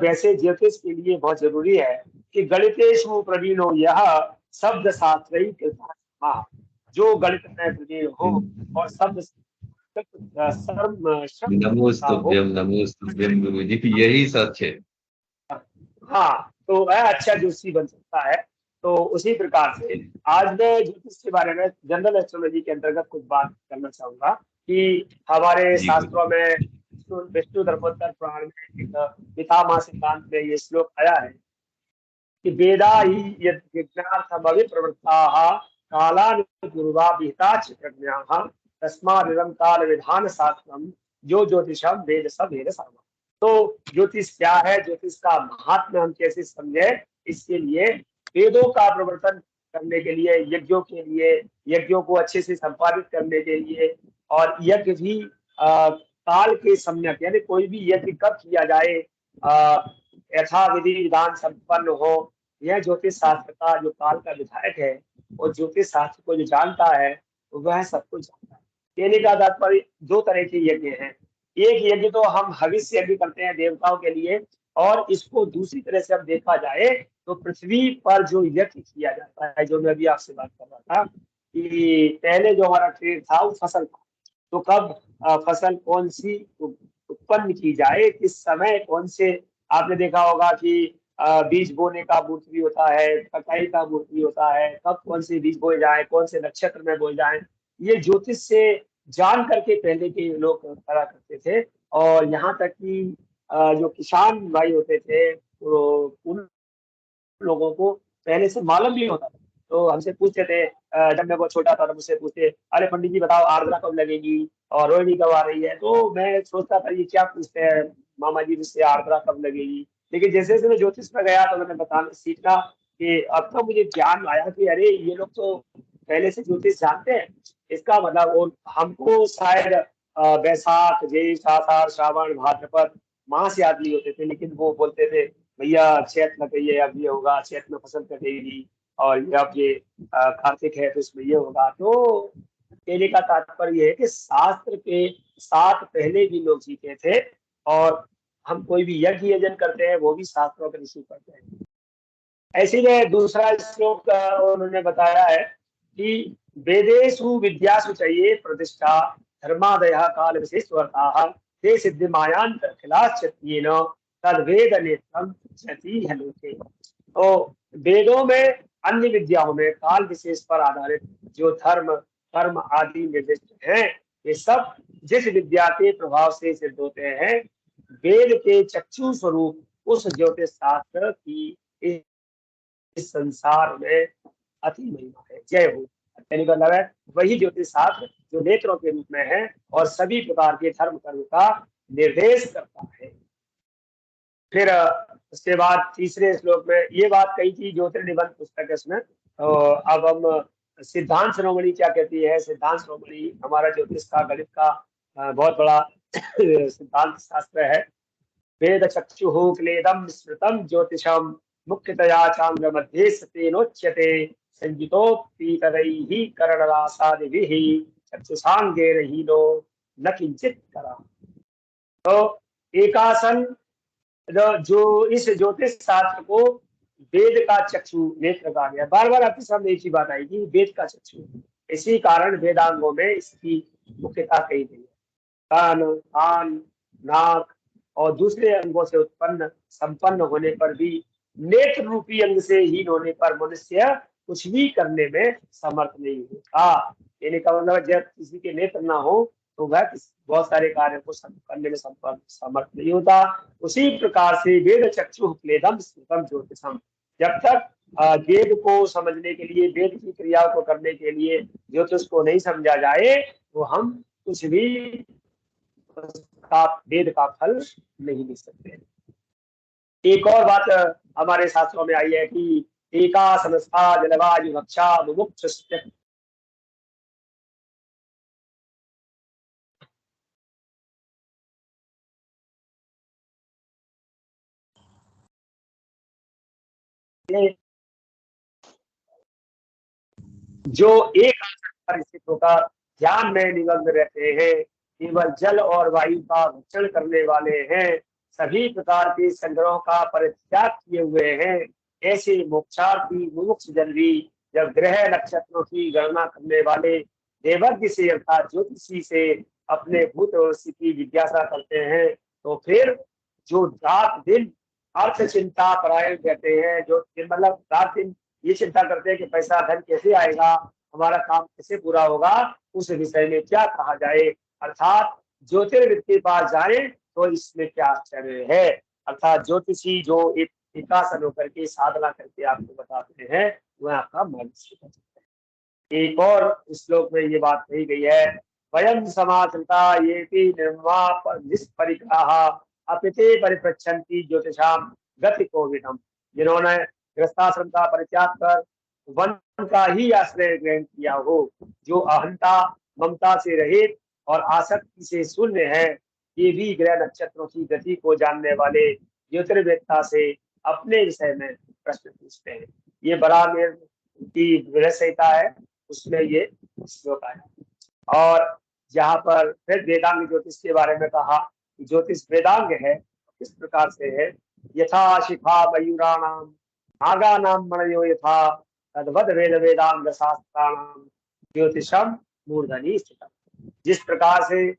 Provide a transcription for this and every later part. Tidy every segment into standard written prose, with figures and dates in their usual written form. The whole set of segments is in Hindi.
वैसे ज्योतिष के लिए बहुत जरूरी है कि गणितेषु प्रवीणो यह शब्द शास्त्री कृता, जो गणित में प्रवीण हो और शब्द हो। नमोस्तुभ्यम गुरुजी, यही सच है। हाँ, तो वह अच्छा ज्योतिषी बन सकता है। तो उसी प्रकार से आज मैं ज्योतिष के बारे में, जनरल एस्ट्रोलॉजी के अंतर्गत कुछ बात करना चाहूंगा कि हमारे जी शास्त्रों गुरुजी। में विष्णु धर्मोत्तर पुराण में एक पितामह सिद्धांत में ये श्लोक आया है कि वेदा ही यद विज्ञार्थम अभिप्रवृत्ताः कालानुपूर्वा विहिता च प्रज्ञाः तस्मादिदं काल विधान शास्त्रम जो ज्योतिषम वेद स वेद सर्वम्। तो ज्योतिष क्या है, ज्योतिष का महात्म्य हम कैसे समझे, इसके लिए वेदों का प्रवर्तन करने के लिए, यज्ञों के लिए, यज्ञों को अच्छे से संपादित करने के लिए, और यज्ञ भी काल के सम्यक, यानी कोई भी यज्ञ कब किया जाए यथा विधि विधान संपन्न हो, यह ज्योतिष शास्त्र का जो काल का विधायक है, और ज्योतिष शास्त्र को जो जानता है वह सब कुछ जानता है। कहने का तात्पर्य दो तरह के यज्ञ हैं। एक यज्ञ तो हम हविष्य यज्ञ करते हैं देवताओं के लिए, और इसको दूसरी तरह से अब देखा जाए तो पृथ्वी पर जो यज्ञ किया जाता है, जो मैं अभी आपसे बात कर रहा था कि पहले जो हमारा ट्रेड था वो फसल था। तो कब फसल कौन सी उत्पन्न की जाए, किस समय कौन से, आपने देखा होगा कि बीज बोने का मुहूर्त भी होता है, कटाई का मुहूर्त भी होता है, कब कौन से बीज बोए जाए, कौन से नक्षत्र में बोए जाए, ये ज्योतिष से जान करके पहले के लोग करा करते थे। और यहाँ तक कि जो किसान भाई होते थे तो उन लोगों को पहले से मालूम भी होता था। तो हमसे पूछते थे, जब मैं बहुत छोटा था तो मुझसे पूछते, अरे पंडित जी बताओ आर्द्रा कब लगेगी और रोहिणी कब आ रही है। तो मैं सोचता था ये क्या पूछते हैं मामा जी मुझसे, आर्द्रा कब लगेगी। लेकिन जैसे जैसे मैं ज्योतिष में गया तो मैंने बताना सीखा कि अब तो मुझे ज्ञान आया कि अरे ये लोग तो पहले से ज्योतिष जानते हैं। इसका मतलब वो हमको शायद बैसाख ज्येष्ठ आषाढ़ श्रावण भाद्रपद मास याद नहीं होते थे, लेकिन वो बोलते थे भैया चैत में कहिए अब ये होगा, चैत में फसल कटेगी, और अब ये कार्तिक है तो इसमें ये होगा। तो कहने का तात्पर्य ये है कि शास्त्र के साथ पहले भी लोग जीते थे, और हम कोई भी यज्ञ यजन करते हैं वो भी शास्त्रों के ऋषि करते हैं। ऐसे में दूसरा श्लोक उन्होंने बताया है कि वेदेषु विद्यासु चाहिए प्रतिष्ठा धर्मादय काल विशेषवर्ता ते सिद्धि मायांत खिलाश्चत्येन तद वेद नेत्रम क्षति है लोके। तो वेदों में, अन्य विद्याओं में काल विशेष पर आधारित जो धर्म कर्म आदि निर्दिष्ट हैं, ये सब जिस विद्या के प्रभाव से सिद्ध होते हैं, वेद के चक्षु स्वरूप उस ज्योतिष शास्त्र की इस संसार में अति महिमा है। जय हो। कहने का मतलब है वही ज्योतिष शास्त्र जो नेत्रों के रूप में है और सभी प्रकार के धर्म कर्म का निर्देश करता है। फिर उसके बाद तीसरे श्लोक में ये बात कही थी ज्योतिर्निबंध पुस्तक इसमें। तो अब हम सिद्धांत शिरोमणि क्या कहती है। सिद्धांत शिरोमणि हमारा ज्योतिष का, गणित का बहुत बड़ा सिद्धांत शास्त्र है। वेद चक्षु क्लेदम स्मृतम ज्योतिषम मुख्यतया चांद्र मध्ये तेनोच्यते संजितोक्ति करणरासादिभिः चक्षुषांगेरहीनो न किंचित करा। तो एकासन जो इस ज्योतिष शास्त्र को वेद का चक्षु नेत्र कहा गया। बार बार आपके सामने एक ही बात आएगी, वेद का चक्षु। इसी कारण वेदांगों में इसकी मुख्यता कही गई है। कान, कान, नाक और दूसरे अंगों से उत्पन्न संपन्न होने पर भी नेत्र रूपी अंग से हीन होने पर मनुष्य कुछ भी करने में समर्थ नहीं होता। यानी का मतलब जब किसी के नेत्र ना हो तो वह बहुत सारे कार्यों को करने में समर्थ नहीं होता। उसी प्रकार से वेद चक्षु क्लेदम स्मृतम ज्योतिषम, जब तक वेद को समझने के लिए, वेद की क्रिया को करने के लिए ज्योतिष को नहीं समझा जाए तो हम कुछ भी वेद का फल नहीं ले सकते। एक और बात हमारे शास्त्रों में आई है कि एका समस्ता जलवायु रक्षा मुमुक्ष जो एक आसन पर स्थित होकर ध्यान में निमग्न रहते हैं, केवल जल और वायु का भक्षण करने वाले हैं, सभी प्रकार के संग्रह का परित्याग किए हुए हैं, ऐसे मोक्षार्थी मुमुक्ष जन भी जब ग्रह नक्षत्रों की गणना करने वाले देवज्ञ से अर्थात ज्योतिषी से अपने भूत भविष्य की जिज्ञासा करते हैं, तो फिर जो रात दिन अर्थ चिंता परायण कहते हैं, जो मतलब रात दिन ये चिंता करते हैं कि पैसा धन कैसे आएगा, हमारा काम कैसे पूरा होगा, उस विषय में क्या कहा जाए, अर्थात ज्योतिर्विद के पास जाए तो इसमें क्या आश्चर्य है। अर्थात ज्योतिषी जो एक विकासन होकर के साधना करके आपको बताते हैं, वह आपका मन से बचता है। एक और श्लोक में ये बात कही गई है, वयम समाश्रिता ये निष्परिग्रहा अपिते परिपृच्छन्ति ज्योतिषाम गति कोविदम। जिन्होंने गृहस्थाश्रम का परित्याग कर वन का ही आश्रय ग्रहण किया हो, जो अहंता ममता से रहित और आसक्ति से शून्य है, ये भी ग्रह नक्षत्रों की गति को जानने वाले ज्योतिर्वेदता से अपने विषय में प्रश्न पूछते हैं। ये बरामेर की गृह संहिता है, उसमें ये श्लोक आया। और जहाँ पर फिर वेदांग ज्योतिष के बारे में कहा कि ज्योतिष वेदांग है, किस प्रकार से है, यथा शिखा मयूराणाम नागानाम मणयो यथा तद्वद वेद वेदांग शास्त्राणाम ज्योतिषम मूर्धनि स्थितम्। जिस प्रकार से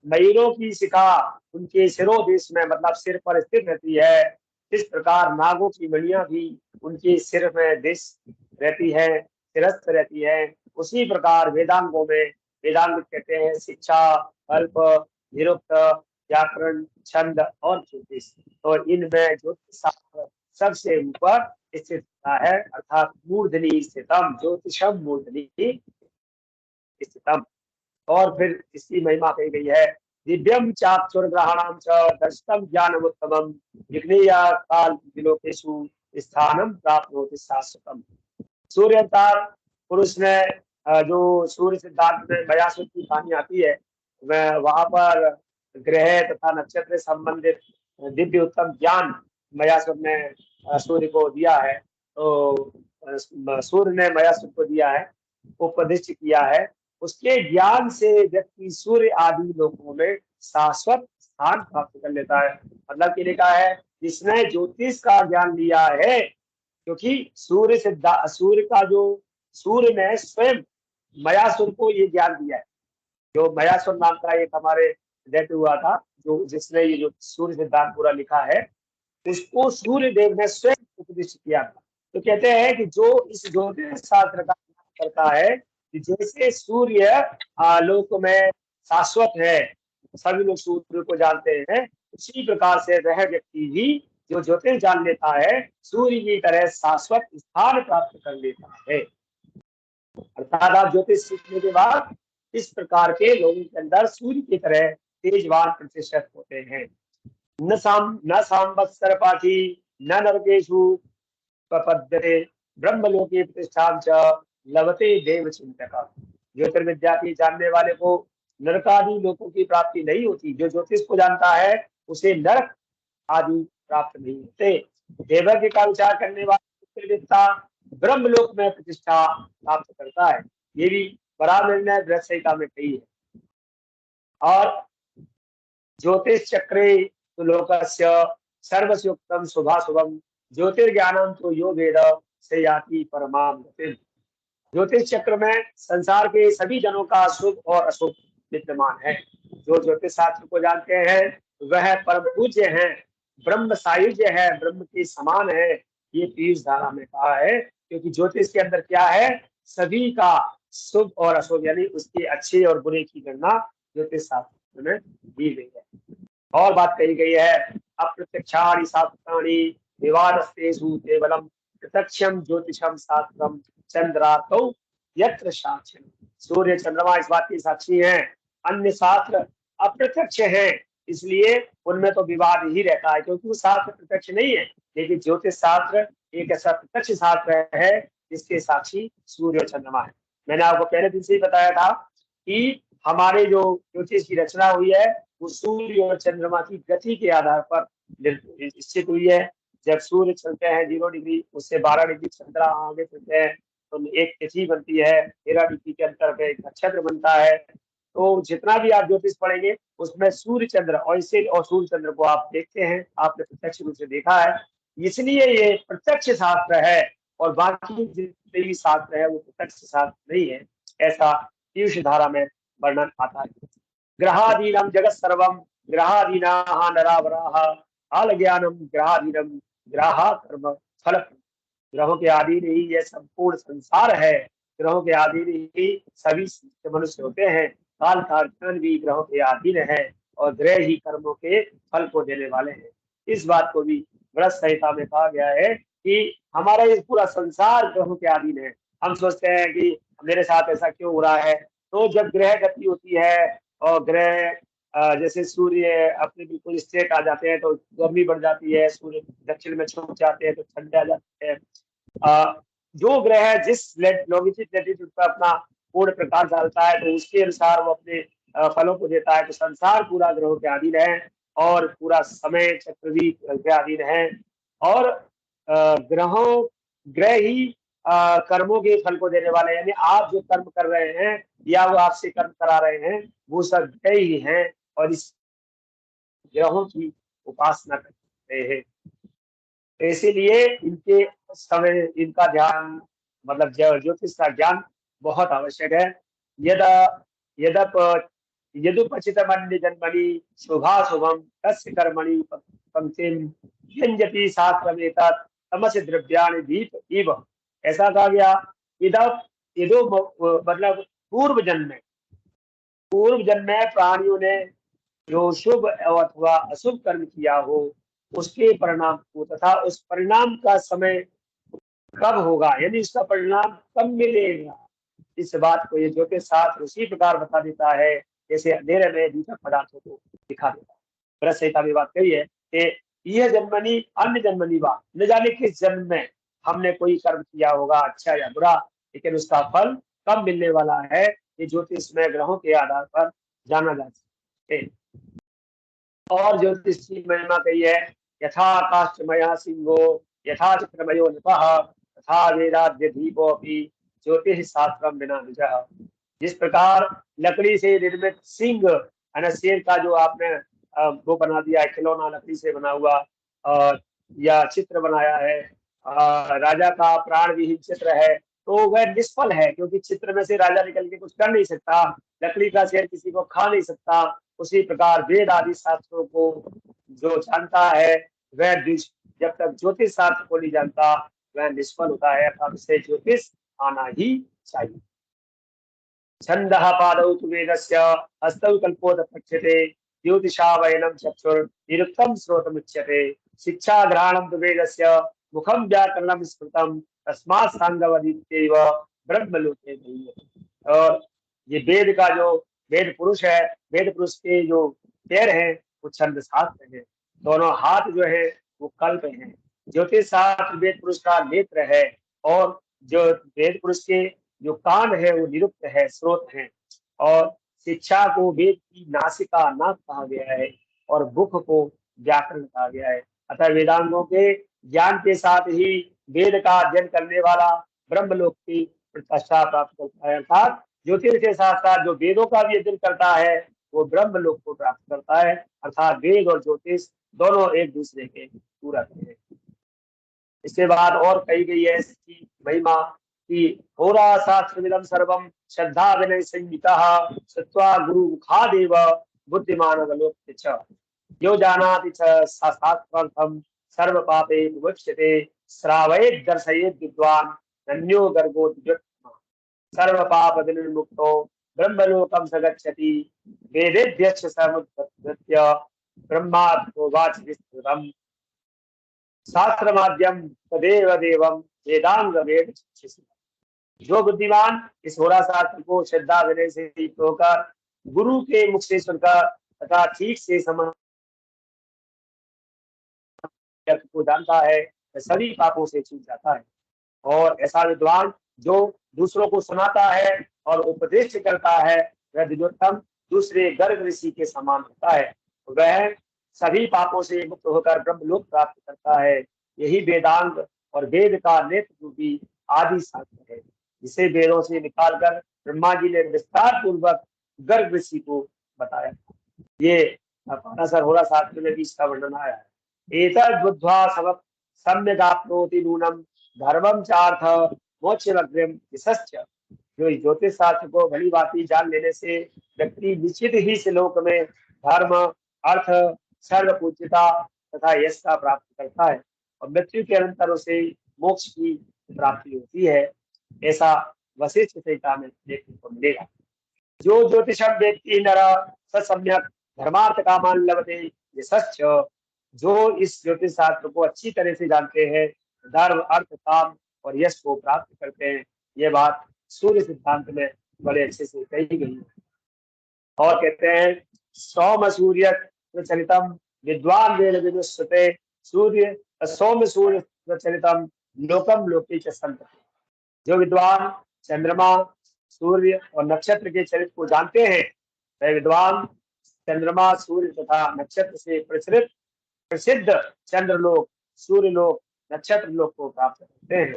मयूरों की शिखा उनके शिरोदेश में मतलब सिर पर स्थित रहती है, इस प्रकार नागों की मणियां भी उनके सिर में देश रहती है, सिरस्थ रहती है। उसी प्रकार वेदांगों में, वेदांग कहते हैं शिक्षा, कल्प, निरुक्त, व्याकरण, छंद और ज्योतिष, और इनमें ज्योतिष शास्त्र सबसे ऊपर स्थित है, अर्थात मूर्धनि स्थितम, ज्योतिषम मूर्धनि स्थितम। और फिर इसकी महिमा कही गई है, दिव्यम चाक्षुर्ग्रहणम च दर्शनम ज्ञानमुत्तमम विघ्नेया काल विलोकेषु स्थानम प्राप्नोति शाश्वतम। सूर्य अवतार पुरुष ने जो सूर्य सिद्धांत में बयासुर की कहानी आती है, वह वहां पर ग्रह तथा नक्षत्र संबंधित दिव्य उत्तम ज्ञान मयासुर ने सूर्य को दिया है। तो सूर्य ने मयासुर को दिया है, उपदिष्ट किया है, उसके ज्ञान से व्यक्ति सूर्य आदि लोकों में शाश्वत स्थान प्राप्त कर लेता है। मतलब कि लिखा है, जिसने ज्योतिष का ज्ञान लिया है, क्योंकि सूर्य का जो सूर्य ने स्वयं मयासुर को ये ज्ञान दिया है। जो मयासुर नाम का एक हमारे दैत्य हुआ था, जो जिसने ये जो सूर्य सिद्धांत पूरा लिखा है, उसको सूर्य देव ने स्वयं उपदिष्ट किया था। तो कहते हैं कि जो इस ज्योतिष शास्त्र का करता है कि जैसे सूर्य लोक में शाश्वत है, सभी लोग सूर्य को जानते हैं, उसी प्रकार से वह व्यक्ति भी जो ज्योतिष जान लेता है, सूर्य की तरह शाश्वत स्थान प्राप्त कर लेता है। अर्थात आप ज्योतिष सीखने के बाद इस प्रकार के लोगों के अंदर सूर्य की तरह तेजवान प्रतिशत होते हैं। न सांवत्सर पाठी न नरकेषु प्रपद्यते ब्रह्मलोके प्रतिष्ठां च लभते देव चिंतक। ज्योतिर्विद्या की जानने वाले को नरकादि लोकों की प्राप्ति नहीं होती। जो ज्योतिष को जानता है उसे नरक आदि प्राप्त नहीं होते। देवज्ञ का विचार करने वाला ज्योतिर्विद्ता ब्रह्मलोक में प्रतिष्ठा प्राप्त करता है। ये भी बड़ा निर्णय गृह संहिता में कही है। और ज्योतिष चक्रे तो लोकस्य सर्वस्योक्तम शुभाशुभम ज्योतिर्ज्ञानम तो यो वेद से याति परमाम गतिम। ज्योतिष चक्र में संसार के सभी जनों का शुभ और अशुभ विद्यमान है। जो ज्योतिष शास्त्र को जानते हैं वह परम पूज्य हैं, ब्रह्म सायुज्य है, ब्रह्म के समान है, ये पीयूष धारा में कहा है। क्योंकि ज्योतिष के अंदर क्या है, सभी का शुभ और अशुभ यानी उसके अच्छे और बुरे की गणना ज्योतिष शास्त्र में दी गई है। और बात कही गई है, अप्रत्यक्षाणि शास्त्राणि विवादस्तेषु केवलम प्रत्यक्षम ज्योतिषम शास्त्रम चंद्रातो यत्र साक्ष्यम। सूर्य चंद्रमा इस बात की साक्षी हैं, अन्य शास्त्र अप्रत्यक्ष हैं, इसलिए उनमें तो विवाद ही रहता है, क्योंकि वो शास्त्र प्रत्यक्ष नहीं है। लेकिन ज्योतिष शास्त्र एक ऐसा प्रत्यक्ष शास्त्र है जिसके साक्षी सूर्य और चंद्रमा है। मैंने आपको पहले दिन से ही बताया था कि हमारे जो ज्योतिष की रचना हुई है वो सूर्य और चंद्रमा की गति के आधार पर निश्चित हुई है। जब सूर्य चलते हैं 0 डिग्री, उससे 12 डिग्री चंद्रमा आगे चलते हैं तो एक तिथि बनती है, 13 डिग्री के अंतर पे एक नक्षत्र बनता है। तो जितना भी आप ज्योतिष पढ़ेंगे उसमें सूर्य चंद्र ऐसे और सूर्य चंद्र को आप देखते हैं, आपने प्रत्यक्ष रूप से देखा है, इसलिए ये प्रत्यक्ष शास्त्र है और बाकी जितने भी शास्त्र है वो प्रत्यक्ष शास्त्र नहीं है, ऐसा पीयूष धारा में वर्णन आता है। ग्रहाधीनम जगत सर्वम ग्रहाधीना नरावराह आल ज्ञानम ग्रहाधीनम ग्रहा कर्म फल। ग्रहों के अधीन ही यह संपूर्ण संसार है, ग्रहों के अधीन ही सभी मनुष्य होते हैं, काल का ज्ञान भी ग्रहों के अधीन है और ग्रह ही कर्मों के फल को देने वाले हैं। इस बात को भी व्रत संहिता में कहा गया है कि हमारा ये पूरा संसार ग्रहों के अधीन है। हम सोचते हैं कि मेरे साथ ऐसा क्यों हो रहा है, तो जब ग्रह गति होती है और ग्रह जैसे सूर्य अपने बिल्कुल स्ट्रेट आ जाते हैं तो गर्मी बढ़ जाती है, सूर्य दक्षिण में छुप जाते हैं तो ठंडे आ जाते हैं। जो ग्रह जिस लॉन्गिट्यूड पर अपना पूर्ण प्रकाश डालता है तो उसके अनुसार वो अपने फलों को देता है। तो संसार पूरा ग्रहों के अधीन है और पूरा समय चक्र भी के अधीन है और ग्रह ही कर्मों के फल को देने वाले हैं। यानी आप जो कर्म कर रहे हैं या वो आपसे कर्म करा रहे हैं वो सब ग्रह ही हैं और इस ग्रहों की उपासना करते हैं। इसीलिए इनके समय इनका ध्यान मतलब ज्योतिष का ज्ञान बहुत आवश्यक है। यदा यदप यदुपचितमन्य जन्मनि शुभाशुभम तस्य कर्मणि पंक्तिम व्यंजति शास्त्रमेतत् तमस्य द्रव्याणि दीप इव। ऐसा कहा गया यदो मतलब पूर्व जन्म में प्राणियों ने जो शुभ अथवा अशुभ कर्म किया हो उसके परिणाम को तथा उस परिणाम का समय कब होगा यानी इसका परिणाम कब मिलेगा, इस बात को ये ज्योतिष शास्त्र उसी प्रकार बता देता है जैसे अंधेरे में दीपक पदार्थों को दिखा देता है। व्रत संहिता में बात कही है कि यह जन्मनी अन्य जन्मनी बात, न जाने किस जन्म में हमने कोई कर्म किया होगा अच्छा या बुरा, लेकिन उसका फल कब मिलने वाला है ये ज्योतिष में ग्रहों के आधार पर जाना जा सकता है। और ज्योतिष की महिमा कही है यथा काष्ठमय सिंहो यथा चित्रमयो नृपः तथा वेदाद्य दीपो अपि ज्योतिष शास्त्रम बिना निजः। जिस प्रकार लकड़ी से निर्मित सिंह शेर का जो आपने वो बना दिया है खिलौना लकड़ी से बना हुआ या चित्र बनाया है, राजा का प्राण विहीन चित्र है तो वह निष्फल है क्योंकि चित्र में से राजा निकल के कुछ कर नहीं सकता, लकड़ी का शेर किसी को खा नहीं सकता। उसी प्रकार वेद आदि शास्त्रों को जो जानता है वह जब तक ज्योतिष शास्त्र को नहीं जानता वह निष्फल होता है, अर्थात उसे ज्योतिष आना ही चाहिए। छंदः पादौ तु वेदस्य हस्तौ कल्पोदपक्षते ज्योतिषा वयनम चक्षुर निरुक्तम श्रोतमुच्यते शिक्षा ग्रहणम तु वेदस्य मुखम व्याकरणम स्मृतम तस्मात् सांगवदित्यैव ब्रह्मलोके गम्यते। और ये वेद का जो वेद पुरुष है, वेद पुरुष के जो पैर हैं वो छंद शास्त्र है, दोनों हाथ जो है वो कल्प हैं। ज्योतिष शास्त्र वेद पुरुष का नेत्र है और जो वेद पुरुष के जो कान है वो निरुक्त है, स्रोत है। और शिक्षा को वेद की नासिका नाक कहा गया है और मुख को व्याकरण कहा गया है। अतः वेदांगों के ज्ञान के साथ ही वेद का अध्ययन करने वाला ब्रह्मलोक की प्रतिष्ठा प्राप्त करता है, अर्थात ज्योतिष के साथ साथ जो वेदों का भी अध्ययन करता है वो ब्रह्मलोक को प्राप्त करता है, अर्थात वेद और ज्योतिष दोनों एक दूसरे के पूरक हैं। इसके बाद और कही गई है इसकी महिमा कि होरा शास्त्रमिदं सर्वं श्रद्धा विनय संयुतः सत्वा गुरु मुखादेव बुद्धिमान अवलोक्य च यो जानाति च शास्त्रार्थं सर्व पापे विमुच्यते श्रावयेत् दर्शयेत् विद्वान् नन्यो गर्गो द्विजोत्तमः सर्व पाप विनिर्मुक्तो ब्रह्मलोकं स गच्छति वेदेभ्यश्च समुद्धृत्य ब्रह्मात्मोवाच विस्तृतम् शास्त्र माध्यम तदेव देवम वेदांग वेद। जो बुद्धिमान इस होरा शास्त्र को श्रद्धा विनय से युक्त होकर गुरु के मुख से सुनकर तथा ठीक से समझ को जानता है वह सभी पापों से छूट जाता है। और ऐसा विद्वान जो दूसरों को सुनाता है और उपदेश करता है वह द्विजोत्तम दूसरे गर्ग ऋषि के समान होता है, वह सभी पापों से मुक्त होकर ब्रह्मलोक प्राप्त करता है। यही वेदांग और वेद का नेत्र रूपी आदि शास्त्र है जिसे वेदों से निकालकर ब्रह्मा जी ने विस्तार पूर्वक गर्ग ऋषि को बताया। ये पाराशर होरा शास्त्र में भी इसका वर्णन आया है। एतद् बुद्ध्वा सम्यगाप्नोति नूनम धर्मम चार्थ मोक्षमग्रम यशश्च। जो इस ज्योतिष शास्त्र को भली भांति जान लेने से व्यक्ति निश्चित ही से लोक में धर्म, अर्थ, सर्व पूज्यता तथा यश का प्राप्त करता है और मृत्यु के अनंतर उसे मोक्ष की प्राप्ति होती है। ऐसा वशिष्ठ संहिता में देखने को मिलेगा। जो ज्योतिषम व्यक्ति नर स सम्यक धर्मार्थ कामान लभते यशश्च। जो इस ज्योतिष शास्त्र को अच्छी तरह से जानते हैं धर्म, अर्थ, काम और यश को प्राप्त करते हैं। ये बात सूर्य सिद्धांत में बड़े अच्छे से कही गई है। और कहते हैं सौम सूर्य प्रचलितम विद्वान वेद विदुष्यते सूर्य सौम्य सूर्य प्रचलितम लोकम लोके च संतते। जो विद्वान चंद्रमा, सूर्य और नक्षत्र के चरित्र को जानते हैं वह विद्वान चंद्रमा, सूर्य तथा नक्षत्र से प्रसिद्ध चंद्रलोक, सूर्यलोक, नक्षत्र लोक को प्राप्त करते हैं।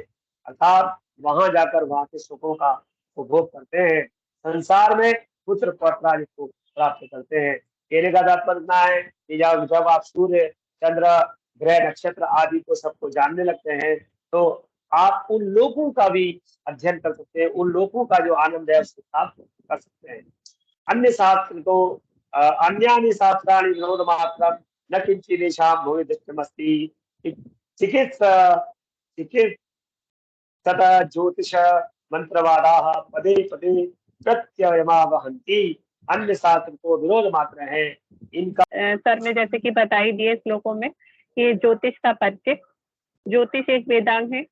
अर्थात वहां जाकर वहां के सुखों का उपभोग करते हैं। संसार में पुत्र पौत्र को प्राप्त करते हैं। कहने का तात्पर्य इतना है कि जब आप सूर्य, चंद्र, ग्रह, नक्षत्र आदि को सबको जानने लगते हैं तो आप उन लोगों का भी अध्ययन कर सकते हैं, उन लोगों का जो आनंद है उसको प्राप्त कर सकते हैं। अन्य शास्त्र तो अन्यानि शास्त्राणि विनोद मात्रम न किंचिदेषां भुवि दृष्टमस्ति चिकित्सत ज्योतिष मंत्रवादाः पदे पदे प्रत्ययमावहन्ति। अन्य शास्त्र तो विरोध मात्र है इनका। सर ने जैसे कि बताई दिए श्लोकों में कि ज्योतिष का परिचय, ज्योतिष एक वेदांग है।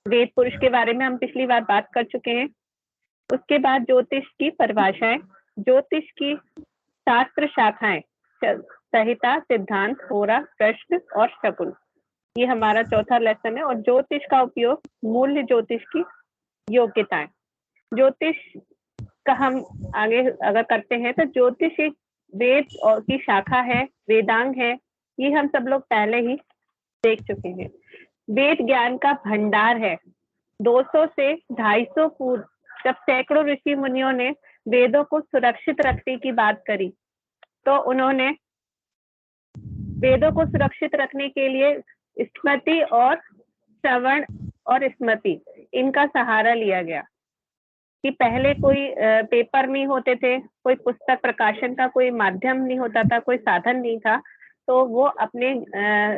वेद पुरुष के बारे में हम पिछली बार बात कर चुके हैं। उसके बाद ज्योतिष की परिभाषाएं, ज्योतिष की शास्त्र शाखाएं, संहिता, सिद्धांत, होरा, प्रश्न और शकुन, ये हमारा चौथा लेसन है। और ज्योतिष का उपयोग, मूल्य ज्योतिष की योग्यताएं। ज्योतिष का हम आगे अगर करते हैं तो ज्योतिष एक वेद और की शाखा है, वेदांग है। ये हम सब लोग पहले ही देख चुके हैं। वेद ज्ञान का भंडार है। 200 से 250 पूर्व जब सैकड़ों ऋषि मुनियों ने वेदों को सुरक्षित रखने की बात करी तो उन्होंने वेदों को सुरक्षित रखने के लिए स्मृति और श्रवण और स्मृति, इनका सहारा लिया गया। कि पहले कोई पेपर नहीं होते थे, कोई पुस्तक प्रकाशन का कोई माध्यम नहीं होता था, कोई साधन नहीं था, तो वो अपने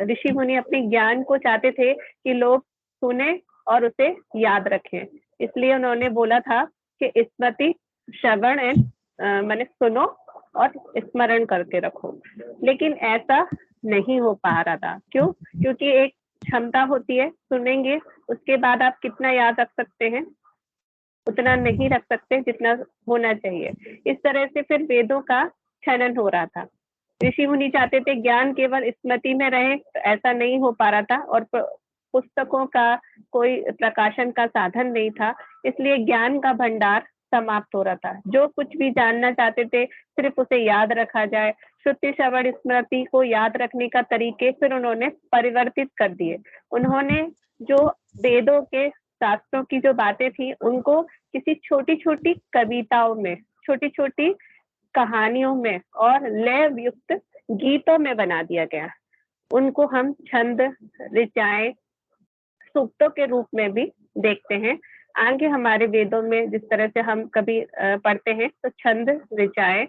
ऋषि मुनि अपने ज्ञान को चाहते थे कि लोग सुने और उसे याद रखें। इसलिए उन्होंने बोला था कि स्मृति, श्रवण एंड माने सुनो और स्मरण करके रखो। लेकिन ऐसा नहीं हो पा रहा था। क्यों? क्योंकि एक क्षमता होती है, सुनेंगे उसके बाद आप कितना याद रख सकते हैं, उतना नहीं रख सकते जितना होना चाहिए। इस तरह से फिर वेदों का छनन हो रहा था। ऋषि मुनि चाहते थे ज्ञान केवल स्मृति में रहे, तो ऐसा नहीं हो पा रहा था और पुस्तकों का कोई प्रकाशन का साधन नहीं था, इसलिए ज्ञान का भंडार समाप्त हो रहा था। जो कुछ भी जानना चाहते थे सिर्फ उसे याद रखा जाए। श्रुति, श्रवण, स्मृति को याद रखने का तरीके फिर उन्होंने परिवर्तित कर दिए। उन्होंने जो वेदों के शास्त्रों की जो बातें थी उनको किसी छोटी छोटी कविताओं में, छोटी छोटी कहानियों में और लय युक्त गीतों में बना दिया गया। उनको हम छंद, ऋचाएं, सूक्तों के रूप में भी देखते हैं। आगे हमारे वेदों में जिस तरह से हम कभी पढ़ते हैं तो छंद, ऋचाएं,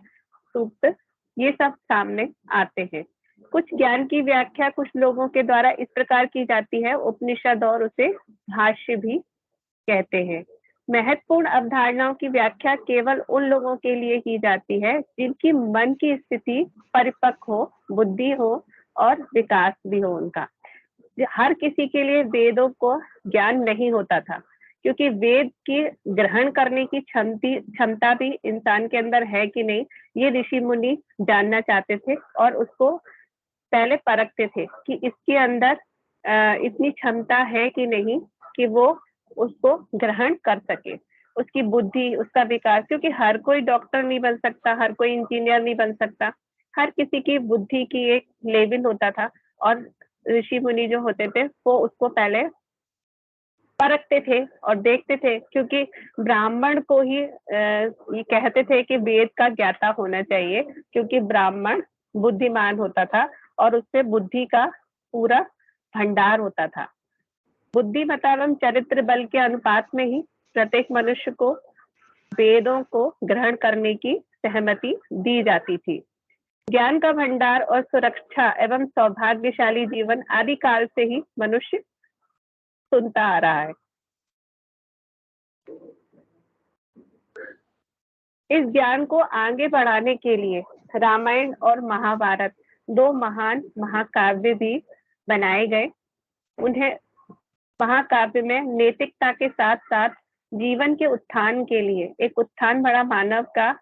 सूक्त ये सब सामने आते हैं। कुछ ज्ञान की व्याख्या कुछ लोगों के द्वारा इस प्रकार की जाती है, उपनिषद, और उसे भाष्य भी कहते हैं। महत्वपूर्ण अवधारणाओं की व्याख्या केवल उन लोगों के लिए की जाती है जिनकी मन की स्थिति परिपक्व हो, बुद्धि हो और विकास भी हो उनका। हर किसी के लिए वेदों को ज्ञान नहीं होता था, क्योंकि वेद की ग्रहण करने की क्षमता भी इंसान के अंदर है कि नहीं, ये ऋषि मुनि जानना चाहते थे और उसको पहले परखते थे कि इसके अंदर इतनी क्षमता है कि नहीं कि वो उसको ग्रहण कर सके। उसकी बुद्धि, उसका विकास, क्योंकि हर कोई डॉक्टर नहीं बन सकता, हर कोई इंजीनियर नहीं बन सकता, हर किसी की बुद्धि की एक लेवल होता था और ऋषि मुनि जो होते थे वो उसको पहले परखते थे और देखते थे, क्योंकि ब्राह्मण को ही ये कहते थे कि वेद का ज्ञाता होना चाहिए, क्योंकि ब्राह्मण बुद्धिमान होता था और उससे बुद्धि का पूरा भंडार होता था। बुद्धिमत्ता एवं चरित्र बल के अनुपात में ही प्रत्येक मनुष्य को वेदों को ग्रहण करने की सहमति दी जाती थी। ज्ञान का भंडार और सुरक्षा एवं सौभाग्यशाली जीवन आदि काल से ही मनुष्य सुनता आ रहा है। इस ज्ञान को आगे बढ़ाने के लिए रामायण और महाभारत 2 महान महाकाव्य भी बनाए गए। उन्हें महाकाव्य में नैतिकता के साथ साथ जीवन के उत्थान के लिए एक उत्थान भरा मानव का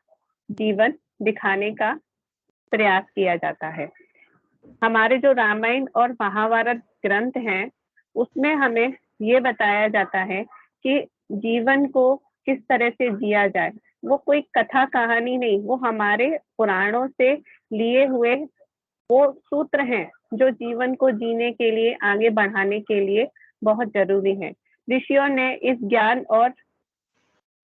जीवन दिखाने का प्रयास किया जाता है। हमारे जो रामायण और महाभारत ग्रंथ हैं, उसमें हमें ये बताया जाता है कि जीवन को किस तरह से जिया जाए। वो कोई कथा कहानी नहीं, वो हमारे पुराणों से लिए हुए वो सूत्र हैं जो जीवन को जीने के लिए, आगे बढ़ाने के लिए बहुत जरूरी है। ऋषियों ने इस ज्ञान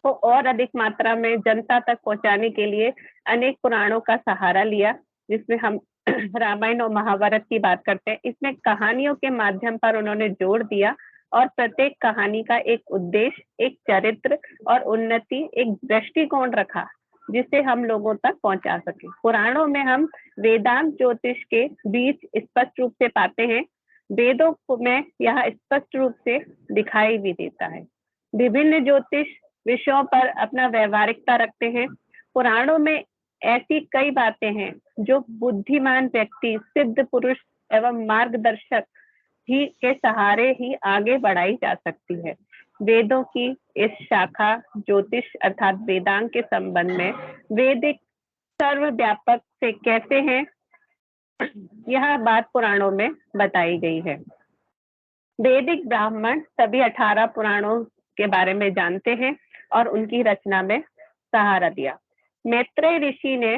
को और अधिक मात्रा में जनता तक पहुंचाने के लिए अनेक पुराणों का सहारा लिया, जिसमें हम रामायण और महाभारत की बात करते हैं। इसमें कहानियों के माध्यम पर उन्होंने जोर दिया और प्रत्येक कहानी का एक उद्देश्य, एक चरित्र और उन्नति, एक दृष्टिकोण रखा जिसे हम लोगों तक पहुंचा सके। पुराणों में हम वेदांत ज्योतिष के बीच स्पष्ट रूप से पाते हैं। वेदों में यह स्पष्ट रूप से दिखाई भी देता है। विभिन्न ज्योतिष विषयों पर अपना व्यवहारिकता रखते हैं। पुराणों में ऐसी कई बातें हैं जो बुद्धिमान व्यक्ति, सिद्ध पुरुष एवं मार्गदर्शक ही के सहारे ही आगे बढ़ाई जा सकती है। वेदों की इस शाखा ज्योतिष अर्थात वेदांग के संबंध में वैदिक सर्वव्यापक से कैसे हैं, यह बात पुराणों में बताई गई है। वैदिक ब्राह्मण सभी 18 पुराणों के बारे में जानते हैं और उनकी रचना में सहारा दिया। मैत्रेय ऋषि ने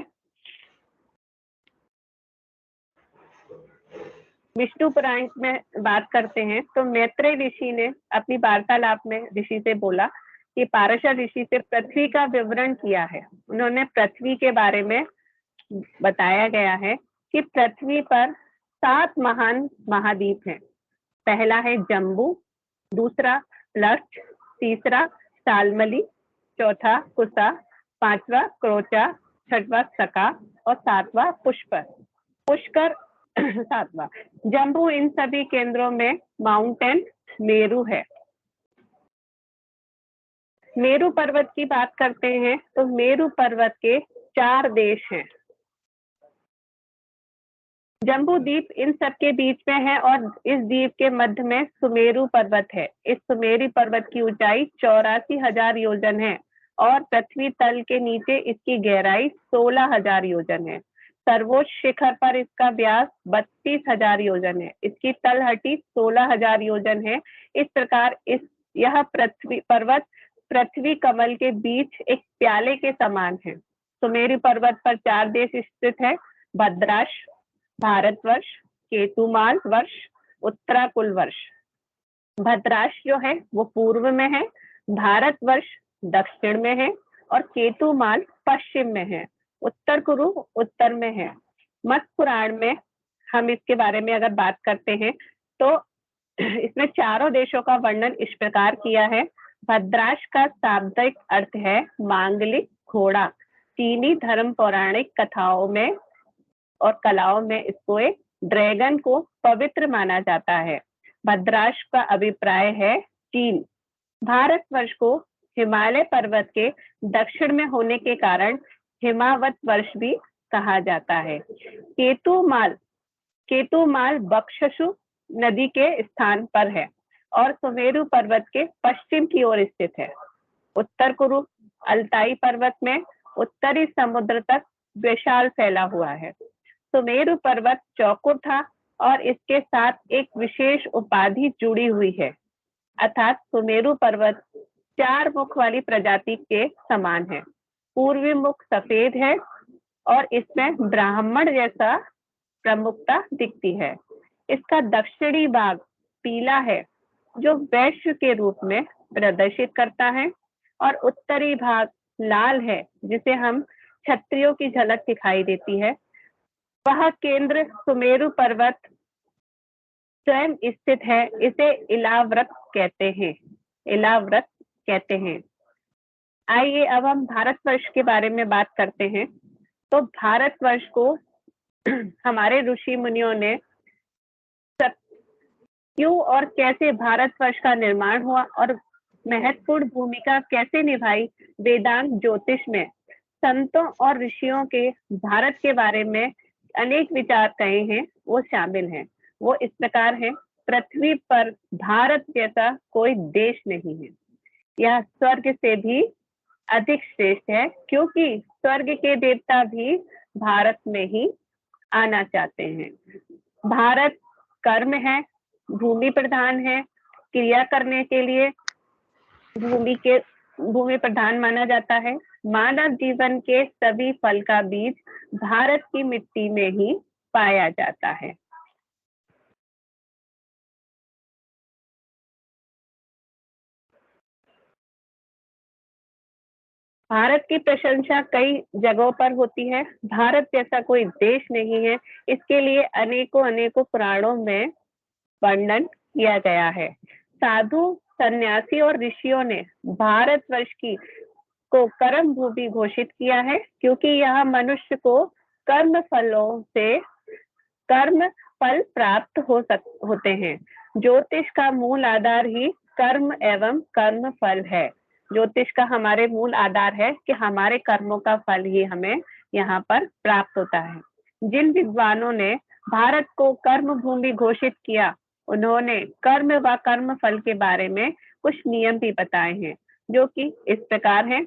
विष्णु पुराण में बात करते हैं तो मैत्रेय ऋषि ने अपनी वार्तालाप में ऋषि से बोला कि पारशर ऋषि से पृथ्वी का विवरण किया है। उन्होंने पृथ्वी के बारे में बताया गया है कि पृथ्वी पर 7 महान महाद्वीप हैं। पहला है जम्बू, दूसरा प्लक्ष, तीसरा सालमली, चौथा कुसा, 5वां क्रोचा, 6वां सका और 7वां पुष्कर 7वां। जम्बू इन सभी केंद्रों में माउंटेन मेरू है। मेरू पर्वत की बात करते हैं तो मेरू पर्वत के 4 देश हैं। जम्बू द्वीप इन सब के बीच में है और इस द्वीप के मध्य में सुमेरु पर्वत है। इस सुमेरु पर्वत की ऊंचाई 84,000 योजन है और पृथ्वी तल के नीचे इसकी गहराई 16,000 योजन है। सर्वोच्च शिखर पर इसका व्यास 32,000 योजन है। इसकी तलहटी 16,000 योजन है। इस प्रकार यह पर्वत पृथ्वी कमल के बीच एक प्याले के समान है। सुमेरु पर्वत पर 4 देश स्थित है: भद्राश भारतवर्ष, केतुमाल वर्ष, उत्तराकुल वर्ष। भद्राश जो है वो पूर्व में है, भारतवर्ष दक्षिण में है और केतुमाल पश्चिम में है, उत्तर कुरु उत्तर में है। मत्स्य पुराण में हम इसके बारे में अगर बात करते हैं तो इसमें चारों देशों का वर्णन इस प्रकार किया है। भद्राश का शाब्दिक अर्थ है मांगलिक घोड़ा। चीनी धर्म पौराणिक कथाओं में और कलाओं में इसको एक ड्रैगन को पवित्र माना जाता है। भद्राश का अभिप्राय है चीन। भारतवर्ष को हिमालय पर्वत के दक्षिण में होने के कारण हिमावत वर्ष भी कहा जाता है। केतुमाल बक्षसु नदी के स्थान पर है और सुमेरु पर्वत के पश्चिम की ओर स्थित है। उत्तर कुरु अल्ताई पर्वत में उत्तरी समुद्र तक विशाल फैला हुआ है। सुमेरु पर्वत चौकोर था और इसके साथ एक विशेष उपाधि जुड़ी हुई है, अर्थात सुमेरु पर्वत 4 मुख वाली प्रजाति के समान है। पूर्वी मुख सफेद है और इसमें ब्राह्मण जैसा प्रमुखता दिखती है। इसका दक्षिणी भाग पीला है जो वैश्य के रूप में प्रदर्शित करता है, और उत्तरी भाग लाल है जिसे हम क्षत्रियों की झलक दिखाई देती है। वह केंद्र सुमेरु पर्वत स्वयं स्थित है, इसे इलाव्रत कहते हैं, इलाव्रत कहते हैं। आइए अब हम भारतवर्ष के बारे में बात करते हैं। तो भारतवर्ष को हमारे ऋषि मुनियों ने क्यों और कैसे भारतवर्ष का निर्माण हुआ और महत्वपूर्ण भूमिका कैसे निभाई वेदांत ज्योतिष में, संतों और ऋषियों के भारत के बारे में अनेक विचार कहे हैं, वो शामिल हैं। वो इस प्रकार है, पृथ्वी पर भारत जैसा कोई देश नहीं है। यह स्वर्ग से भी अधिक श्रेष्ठ है, क्योंकि स्वर्ग के देवता भी भारत में ही आना चाहते हैं। भारत कर्म है, भूमि प्रधान है, क्रिया करने के लिए भूमि प्रधान माना जाता है। मानव जीवन के सभी फल का बीज भारत की मिट्टी में ही पाया जाता है। भारत की प्रशंसा कई जगहों पर होती है। भारत जैसा कोई देश नहीं है, इसके लिए अनेकों पुराणों में वर्णन किया गया है। साधु, सन्यासी और ऋषियों ने भारतवर्ष को कर्म भूमि घोषित किया है, क्योंकि यह मनुष्य को कर्म फल प्राप्त होते हैं। ज्योतिष का मूल आधार ही कर्म एवं कर्म फल है। ज्योतिष का हमारे मूल आधार है कि हमारे कर्मों का फल ही हमें यहाँ पर प्राप्त होता है। जिन विद्वानों ने भारत को कर्म भूमि घोषित किया, उन्होंने कर्म व कर्म फल के बारे में कुछ नियम भी बताए हैं, जो कि इस प्रकार हैं।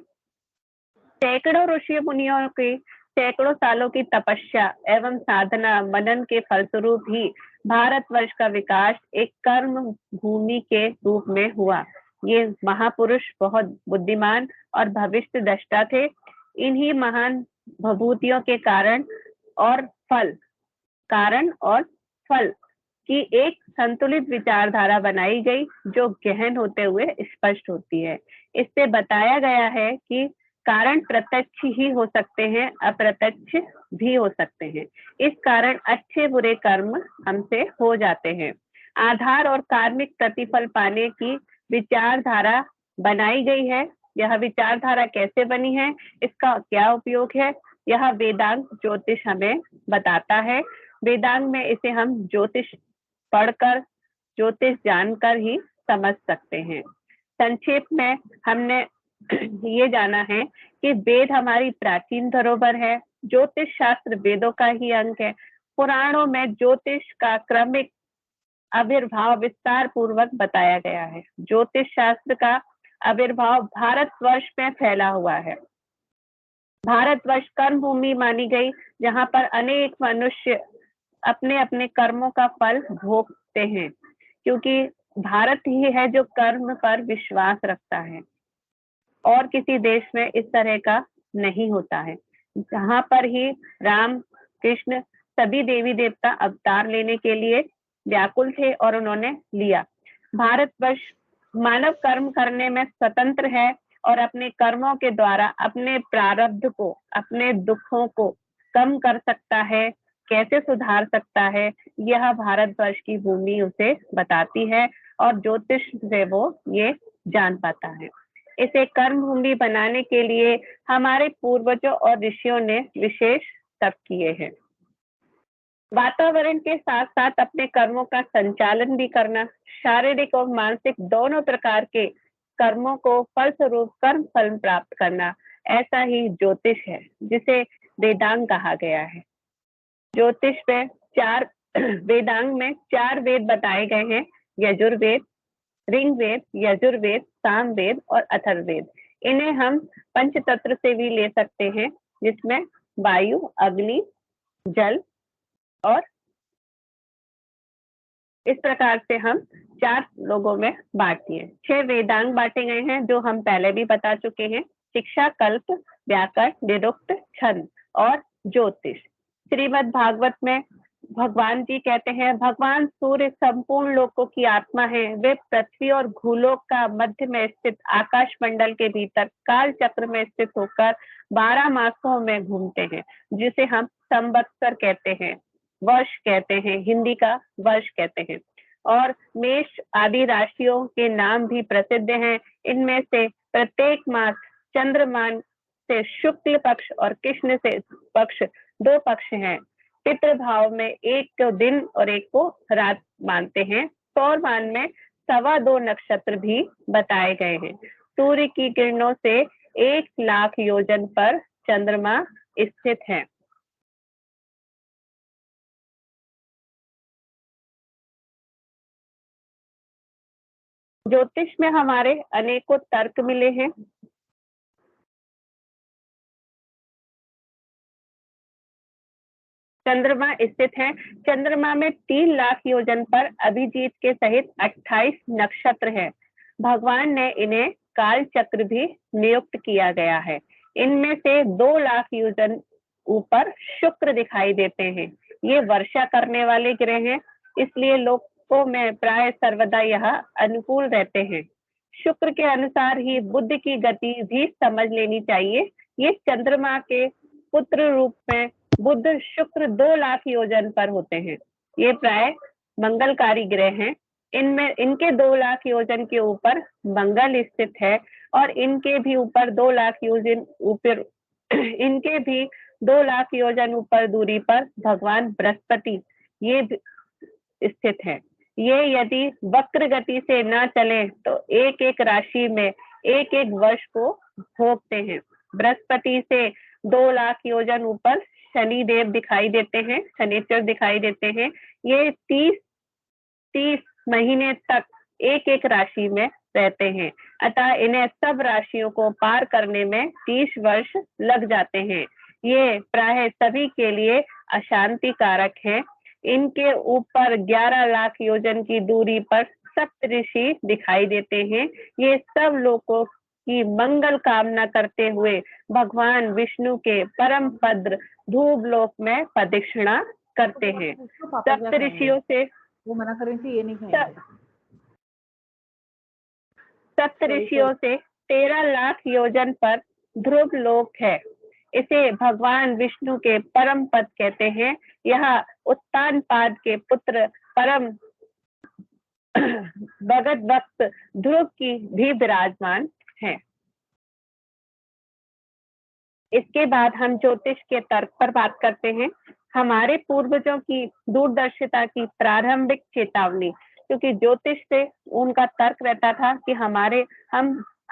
सैकड़ों ऋषि मुनियों की सैकड़ों सालों की तपस्या एवं साधना मनन के फलस्वरूप ही भारतवर्ष का विकास एक कर्म भूमि के रूप में हुआ। ये महापुरुष बहुत बुद्धिमान और भविष्य दृष्टा थे। इन्हीं महान विभूतियों के कारण और फल की एक संतुलित विचारधारा बनाई गई, जो गहन होते हुए स्पष्ट होती है। इससे बताया गया है कि कारण प्रत्यक्ष ही हो सकते हैं, अप्रत्यक्ष भी हो सकते हैं। इस कारण अच्छे बुरे कर्म हमसे हो जाते हैं। आधार और कार्मिक प्रतिफल पाने की विचारधारा बनाई गई है। यह विचारधारा कैसे बनी है, इसका क्या उपयोग है, यह वेदांत ज्योतिष हमें बताता है। वेदांत में इसे हम ज्योतिष पढ़कर, ज्योतिष जानकर ही समझ सकते हैं। संक्षेप में हमने ये जाना है कि वेद हमारी प्राचीन धरोहर है। ज्योतिष शास्त्र वेदों का ही अंग है। पुराणों में ज्योतिष का क्रमिक आविर्भाव विस्तार पूर्वक बताया गया है। ज्योतिष शास्त्र का आविर्भाव भारतवर्ष में फैला हुआ है। भारतवर्ष कर्म भूमि मानी गई, जहाँ पर अनेक मनुष्य अपने अपने कर्मों का फल भोगते हैं, क्योंकि भारत ही है जो कर्म पर विश्वास रखता है। और किसी देश में इस तरह का नहीं होता है। जहाँ पर ही राम, कृष्ण, सभी देवी देवता अवतार लेने के लिए व्याकुल थे और उन्होंने लिया। भारतवर्ष मानव कर्म करने में स्वतंत्र है और अपने कर्मों के द्वारा अपने प्रारब्ध को, अपने दुखों को कम कर सकता है, कैसे सुधार सकता है, यह भारतवर्ष की भूमि उसे बताती है और ज्योतिष से वो ये जान पाता है। इसे कर्म भूमि बनाने के लिए हमारे पूर्वजों और ऋषियों ने विशेष तप किए हैं। वातावरण के साथ साथ अपने कर्मों का संचालन भी करना, शारीरिक और मानसिक दोनों प्रकार के कर्मों को फलस्वरूप कर्म फल प्राप्त करना, ऐसा ही ज्योतिष है, जिसे वेदांग कहा गया है। ज्योतिष में वेदांग में 4 वेद बताए गए हैं: यजुर्वेद, ऋग्वेद, यजुर्वेद, सामवेद और अथर्ववेद। इन्हें हम पंचतत्व से भी ले सकते हैं, जिसमें वायु, अग्नि, जल और इस प्रकार से हम 4 लोगों में बांट दिए। 6 वेदांग बांटे गए हैं, जो हम पहले भी बता चुके हैं: शिक्षा, कल्प, व्याकरण, निरुक्त, छंद और ज्योतिष। श्रीमद् भागवत में भगवान जी कहते हैं, भगवान सूर्य संपूर्ण लोकों की आत्मा है। वे पृथ्वी और भूलोक का मध्य में स्थित आकाश मंडल के भीतर काल चक्र में स्थित होकर 12 मासों में घूमते हैं, जिसे हम संवत्सर कहते हैं, वर्ष कहते हैं, हिंदी का वर्ष कहते हैं। और मेष आदि राशियों के नाम भी प्रसिद्ध हैं। इनमें से प्रत्येक मास चंद्रमान से शुक्ल पक्ष और कृष्ण से पक्ष 2 पक्ष हैं। पितृभाव में एक को दिन और एक को रात मानते हैं। सौरमान में 2.25 नक्षत्र भी बताए गए हैं। सूर्य की किरणों से 1 लाख योजन पर चंद्रमा स्थित है। ज्योतिष में हमारे अनेकों तर्क मिले हैं। चंद्रमा स्थित है। चंद्रमा में 3 लाख योजन पर अभिजीत के सहित 28 नक्षत्र हैं। भगवान ने इन्हें काल चक्र भी नियुक्त किया गया है। इनमें से 2 लाख योजन ऊपर शुक्र दिखाई देते हैं। ये वर्षा करने वाले ग्रह हैं, इसलिए लोगों में प्राय सर्वदा यह अनुकूल रहते हैं। शुक्र के अनुसार ही बुध की गति भी समझ लेनी चाहिए। ये चंद्रमा के पुत्र रूप में बुध शुक्र 2 लाख योजन पर होते हैं। ये प्राय मंगलकारी ग्रह हैं। इनमें इनके 2 लाख योजन के ऊपर मंगल स्थित है और इनके भी ऊपर 2 लाख योजन ऊपर इनके भी 2 लाख योजन ऊपर दूरी पर भगवान बृहस्पति ये स्थित है। ये यदि वक्र गति से न चले तो एक एक राशि में एक एक वर्ष को भोगते हैं। बृहस्पति से 2 लाख योजन ऊपर शनि देव दिखाई देते हैं, शनिचर दिखाई देते हैं। ये 30 महीने तक एक एक राशि में रहते हैं, अतः इन्हें सब राशियों को पार करने में 30 वर्ष लग जाते हैं। ये प्राय सभी के लिए अशांति कारक है। इनके ऊपर 11 लाख योजन की दूरी पर सप्तऋषि दिखाई देते हैं। ये सब लोगों की मंगल कामना करते हुए भगवान विष्णु के परम पद ध्रुव लोक में प्रदक्षिणा करते हैं। सप्तऋषियों से वो मना कर रही थी, ये नहीं खाएंगे। सप्तऋषियों से 13 लाख योजन पर ध्रुव लोक है। इसे भगवान विष्णु के परम पद कहते हैं। यह उत्तानपाद के पुत्र परम भगत भक्त ध्रुव की भी विराजमान है। इसके बाद हम ज्योतिष के तर्क पर बात करते हैं। हमारे पूर्वजों की दूरदर्शिता की प्रारंभिक चेतावनी, क्योंकि ज्योतिष से उनका तर्क रहता था कि हम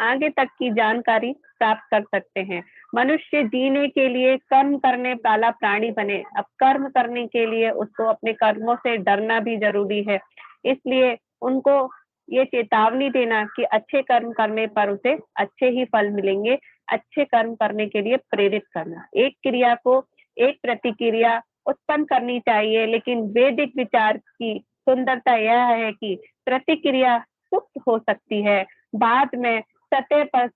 आगे तक की जानकारी प्राप्त कर सकते हैं। मनुष्य जीने के लिए कर्म करने वाला प्राणी बने। अब कर्म करने के लिए उसको अपने कर्मों से डरना भी जरूरी है। इसलिए उनको ये चेतावनी देना कि अच्छे कर्म करने पर उसे अच्छे ही फल मिलेंगे। अच्छे कर्म करने के लिए प्रेरित करना, एक क्रिया को एक प्रतिक्रिया उत्पन्न करनी चाहिए, लेकिन वैदिक विचार की सुंदरता यह है कि प्रतिक्रिया सुप्त हो सकती है, बाद में सतह पर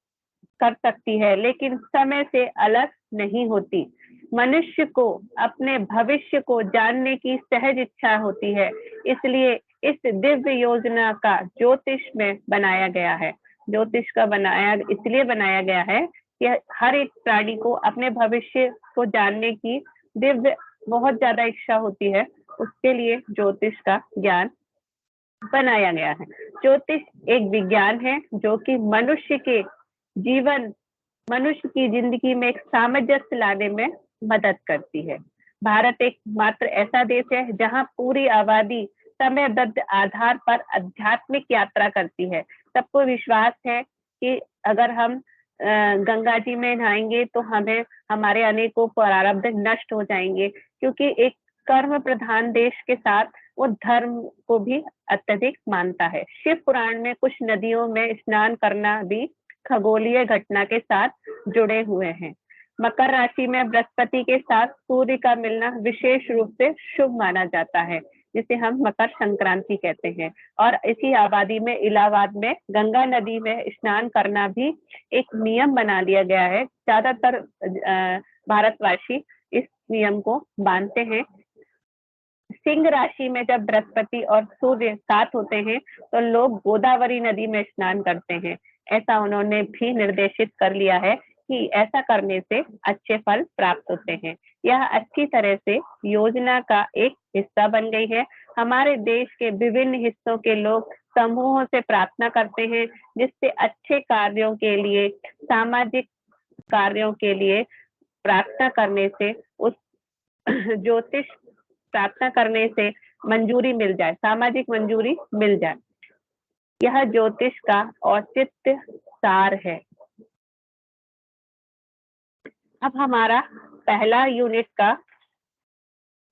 कर सकती है, लेकिन समय से अलग नहीं होती। मनुष्य को अपने भविष्य को जानने की सहज इच्छा होती है, इसलिए इस दिव्य योजना का ज्योतिष में बनाया गया है। ज्योतिष का इसलिए बनाया गया है कि हर एक प्राणी को अपने भविष्य को जानने की दिव्य बहुत ज्यादा इच्छा होती है, उसके लिए ज्योतिष का ज्ञान बनाया गया है। ज्योतिष एक विज्ञान है जो कि मनुष्य की जिंदगी में एक सामंजस्य लाने में मदद करती है। भारत एक मात्र ऐसा देश है जहां पूरी आबादी समयबद्ध आधार पर आध्यात्मिक यात्रा करती है। सबको विश्वास है कि अगर हम गंगा जी में नहाएंगे तो हमारे अनेकों प्रारब्ध नष्ट हो जाएंगे, क्योंकि एक कर्म प्रधान देश के साथ वो धर्म को भी अत्यधिक मानता है। शिव पुराण में कुछ नदियों में स्नान करना भी खगोलीय घटना के साथ जुड़े हुए हैं। मकर राशि में बृहस्पति के साथ सूर्य का मिलना विशेष रूप से शुभ माना जाता है, जिसे हम मकर संक्रांति कहते हैं। और इसी आबादी में इलाहाबाद में गंगा नदी में स्नान करना भी एक नियम बना लिया गया है। ज्यादातर भारतवासी इस नियम को मानते हैं। सिंह राशि में जब बृहस्पति और सूर्य साथ होते हैं तो लोग गोदावरी नदी में स्नान करते हैं। ऐसा उन्होंने भी निर्देशित कर लिया है कि ऐसा करने से अच्छे फल प्राप्त होते हैं। यह अच्छी तरह से योजना का एक हिस्सा बन गई है। हमारे देश के विभिन्न हिस्सों के लोग समूहों से प्रार्थना करते हैं, जिससे अच्छे कार्यों के लिए, सामाजिक कार्यों के लिए प्रार्थना करने से उस ज्योतिष प्रार्थना करने से मंजूरी मिल जाए, सामाजिक मंजूरी मिल जाए। यह ज्योतिष का औचित्य सार है। अब हमारा पहला यूनिट का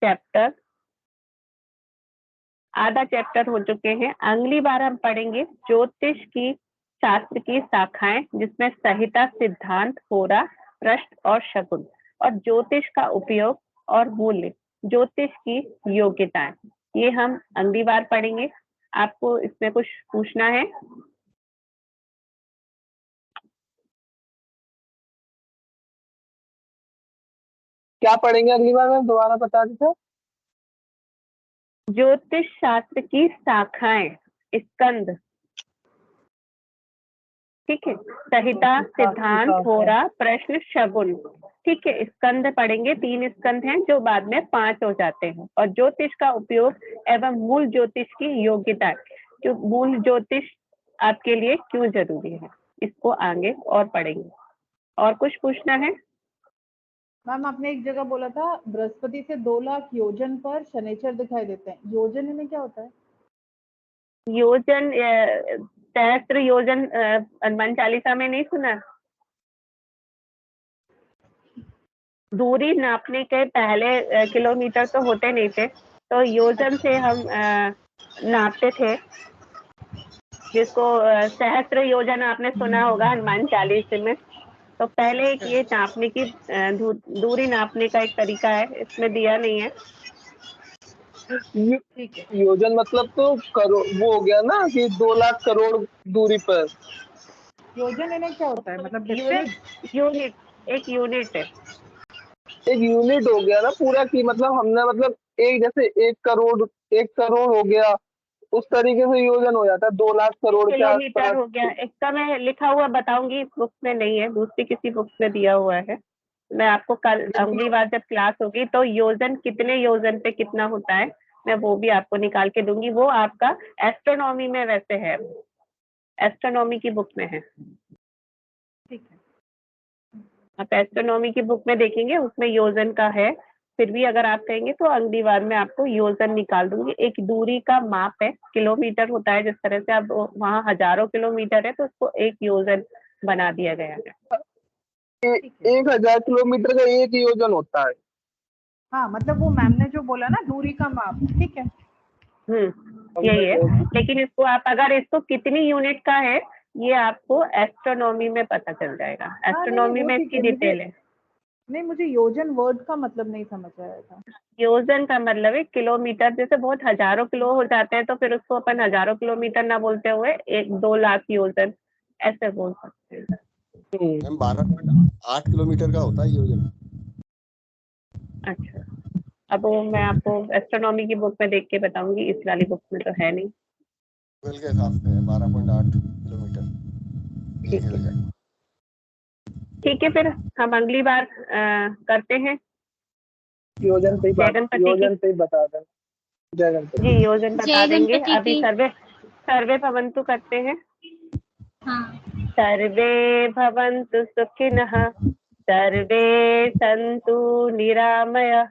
चैप्टर, आधा चैप्टर हो चुके हैं। अगली बार हम पढ़ेंगे ज्योतिष की शास्त्र की शाखाएं, जिसमें संहिता, सिद्धांत, होरा, प्रश्न और शकुन, और ज्योतिष का उपयोग और मूल्य, ज्योतिष की योग्यताएं, ये हम अगली बार पढ़ेंगे। आपको इसमें कुछ पूछना है? क्या पढ़ेंगे अगली बार मैम, दोबारा बता दीजिए। ज्योतिष शास्त्र की शाखाएं, स्कंद, ठीक है, संहिता, सिद्धांत, होरा, प्रश्न, शगुन, ठीक है। स्कंद पढ़ेंगे, 3 स्कंद हैं जो बाद में 5 हो जाते हैं। और ज्योतिष का उपयोग एवं मूल ज्योतिष की योग्यता, जो मूल ज्योतिष आपके लिए क्यों जरूरी है, इसको आगे और पढ़ेंगे। और कुछ पूछना है? मैम आपने एक जगह बोला था बृहस्पति से 2 लाख योजन पर शनिचर दिखाई देते हैं, योजन में क्या होता है? योजन, सहस्त्र योजन, हनुमान चालीसा में नहीं सुना? दूरी नापने के पहले किलोमीटर तो होते नहीं थे, तो योजन से हम नापते थे, जिसको सहस्त्र योजन आपने सुना होगा हनुमान चालीसा में। तो पहले एक ये नापने की दूरी नापने का एक तरीका है, इसमें दिया नहीं है। ठीक है। योजन मतलब तो करोड़, वो हो गया ना कि 2 लाख करोड़ दूरी पर। योजन इन्हें क्या होता है, मतलब डिस्टेंस? यूनिट, एक यूनिट है। एक यूनिट हो गया ना पूरा, की मतलब हमने मतलब एक, जैसे 1 करोड़ हो गया, उस तरीके से योजन हो जाता है 2 लाख करोड़ के किलोमीटर आसपास। हो गया। इसका मैं लिखा हुआ बताऊंगी, इस बुक में नहीं है, दूसरी किसी बुक में दिया हुआ है। मैं आपको कल अगली बार जब क्लास होगी तो योजन, कितने योजन पे कितना होता है, मैं वो भी आपको निकाल के दूंगी। वो आपका एस्ट्रोनॉमी में वैसे है, एस्ट्रोनॉमी की बुक में है। ठीक है। आप एस्ट्रोनॉमी की बुक में देखेंगे, उसमें योजन का है। फिर भी अगर आप कहेंगे तो अगली बार मैं आपको योजन निकाल दूंगी। एक दूरी का माप है, किलोमीटर होता है, जिस तरह से अब वहाँ हजारों किलोमीटर है तो उसको एक योजन बना दिया गया है। 1000 किलोमीटर का 1 योजन होता है। हाँ मतलब वो मैम ने जो बोला ना दूरी का माप, ठीक है। यही है। लेकिन इसको आप, अगर इसको कितनी यूनिट का है, ये आपको एस्ट्रोनॉमी में पता चल जाएगा। एस्ट्रोनॉमी में इसकी डिटेल है। नहीं, मुझे योजन वर्ड का मतलब नहीं समझ आया था। योजन का मतलब है किलोमीटर, जैसे बहुत हजारों किलो हो जाते हैं तो फिर उसको अपन हजारों किलोमीटर ना बोलते हुए 1-2 लाख योजन ऐसे बोल सकते हैं। 12.8 किलोमीटर का होता है योजन। अच्छा, अब वो मैं आपको एस्ट्रोनॉमी की बुक में देख के बताऊंगी, इस वाली बुक में तो है नहीं। गूगल के हिसाब से 12.8 किलोमीटर। ठीक है, फिर हम अगली बार करते हैं। योजन से ही बता दें। जय गणपति जी, योजन बता देंगे। अभी सर्वे भवन्तु करते हैं। सर्वे भवन्तु सुखिनः, सर्वे सन्तु निरामया,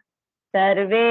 सर्वे